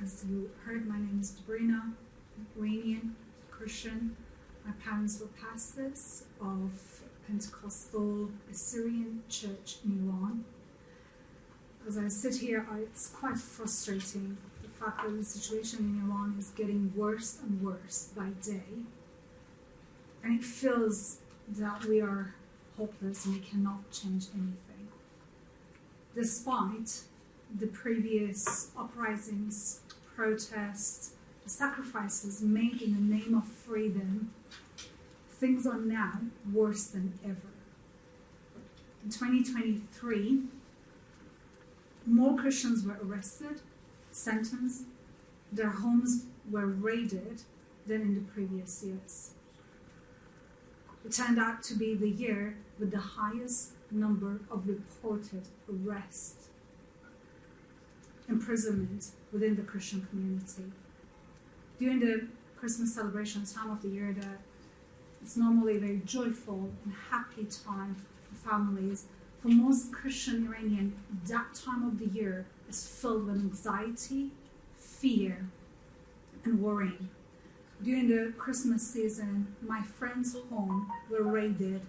As you heard, my name is Sabrina, Iranian, Christian. My parents were pastors of Pentecostal Assyrian Church in Iran. As I sit here, it's quite frustrating, the fact that the situation in Iran is getting worse and worse by day. And it feels that we are hopeless and we cannot change anything. Despite the previous uprisings, protests, the sacrifices made in the name of freedom, things are now worse than ever. In 2023, more Christians were arrested, sentenced, their homes were raided than in the previous years. It turned out to be the year with the highest number of reported arrests, imprisonment within the Christian community. During the Christmas celebration time of the year, it's normally a very joyful and happy time for families. For most Christian Iranian, that time of the year is filled with anxiety, fear, and worrying. During the Christmas season, my friends' homes were raided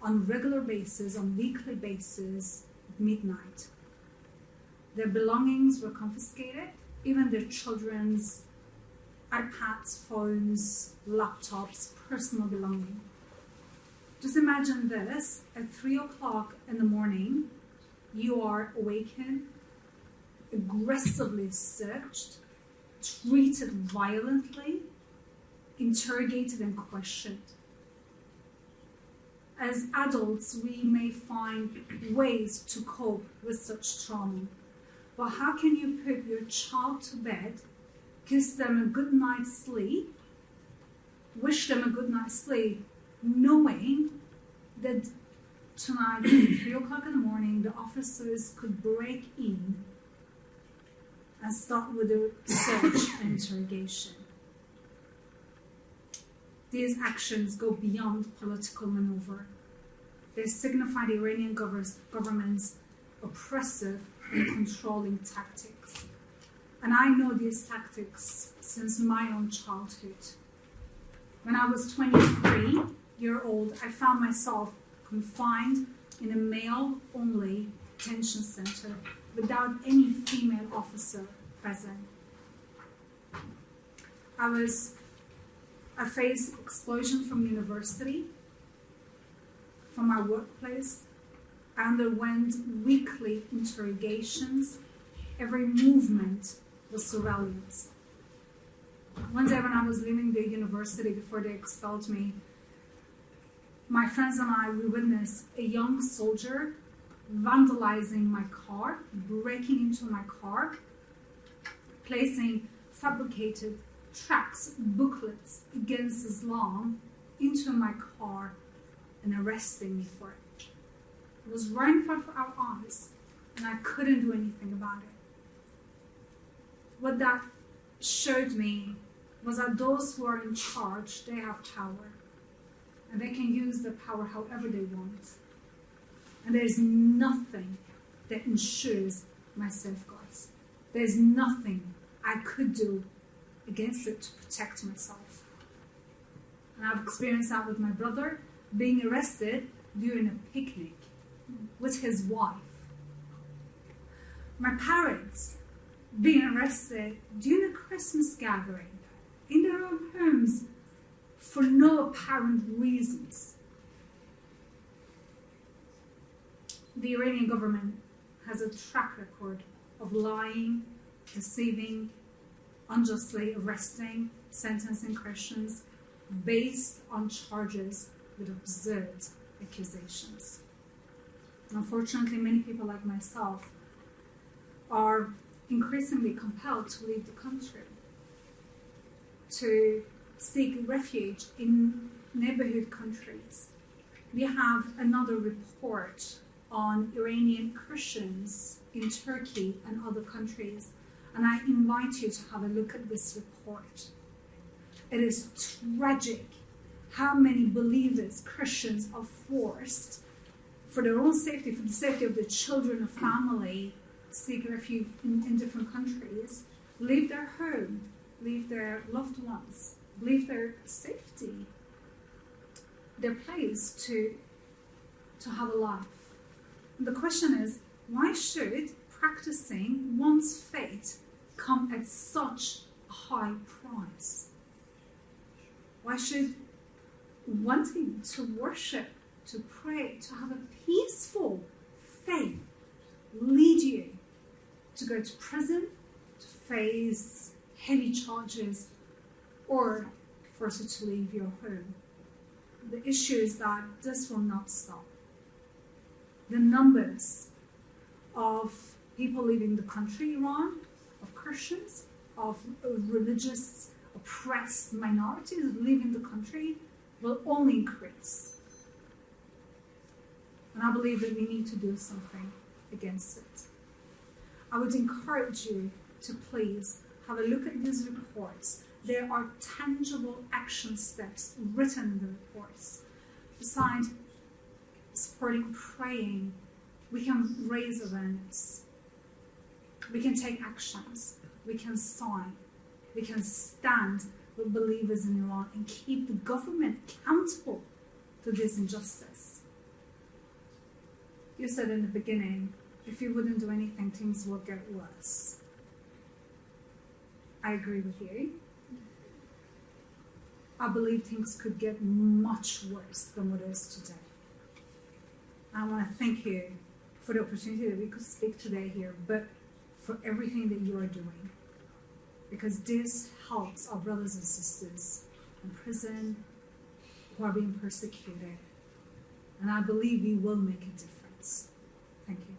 on regular basis, on weekly basis, at midnight. Their belongings were confiscated, even their children's iPads, phones, laptops, personal belongings. Just imagine this, at 3 o'clock in the morning, you are awakened, aggressively searched, treated violently, interrogated and questioned. As adults, we may find ways to cope with such trauma. But how can you put your child to bed, kiss them a good night's sleep, wish them a good night's sleep, knowing that tonight at 3 o'clock in the morning, the officers could break in and start with a search and interrogation? These actions go beyond political maneuver. They signify the Iranian government's oppressive and controlling tactics. And I know these tactics since my own childhood. When I was 23-year-old, I found myself confined in a male-only detention center without any female officer present. I faced expulsion from university, from my workplace. I underwent weekly interrogations. Every movement was surveillance. One day when I was leaving the university before they expelled me, my friends and I, we witnessed a young soldier vandalizing my car, breaking into my car, placing fabricated tracts, booklets against Islam into my car and arresting me for it. It was right in front of our eyes, and I couldn't do anything about it. What that showed me was that those who are in charge, they have power, and they can use the power however they want. And there's nothing that ensures my safeguards. There's nothing I could do against it to protect myself. And I've experienced that with my brother being arrested during a picnic with his wife. My parents being arrested during a Christmas gathering in their own homes for no apparent reasons. The Iranian government has a track record of lying, deceiving, unjustly arresting, sentencing Christians based on charges with absurd accusations. Unfortunately, many people like myself are increasingly compelled to leave the country, to seek refuge in neighborhood countries. We have another report on Iranian Christians in Turkey and other countries, and I invite you to have a look at this report. It is tragic how many believers, Christians, are forced, for their own safety, for the safety of their children or family, seek refuge in different countries, leave their home, leave their loved ones, leave their safety, their place to have a life. And the question is, why should practicing one's faith come at such a high price? Why should wanting to worship, to pray, to have a peaceful faith lead you to go to prison, to face heavy charges, or force you to leave your home? The issue is that this will not stop. The numbers of people leaving the country, Iran, of Christians, of religious oppressed minorities leaving the country will only increase. And I believe that we need to do something against it. I would encourage you to please have a look at these reports. There are tangible action steps written in the reports. Besides supporting praying, we can raise awareness. We can take actions. We can sign. We can stand with believers in Iran and keep the government accountable to this injustice. You said in the beginning, if you wouldn't do anything, things will get worse. I agree with you. I believe things could get much worse than what it is today. I want to thank you for the opportunity that we could speak today here, but for everything that you are doing. Because this helps our brothers and sisters in prison who are being persecuted. And I believe we will make a difference. Thank you.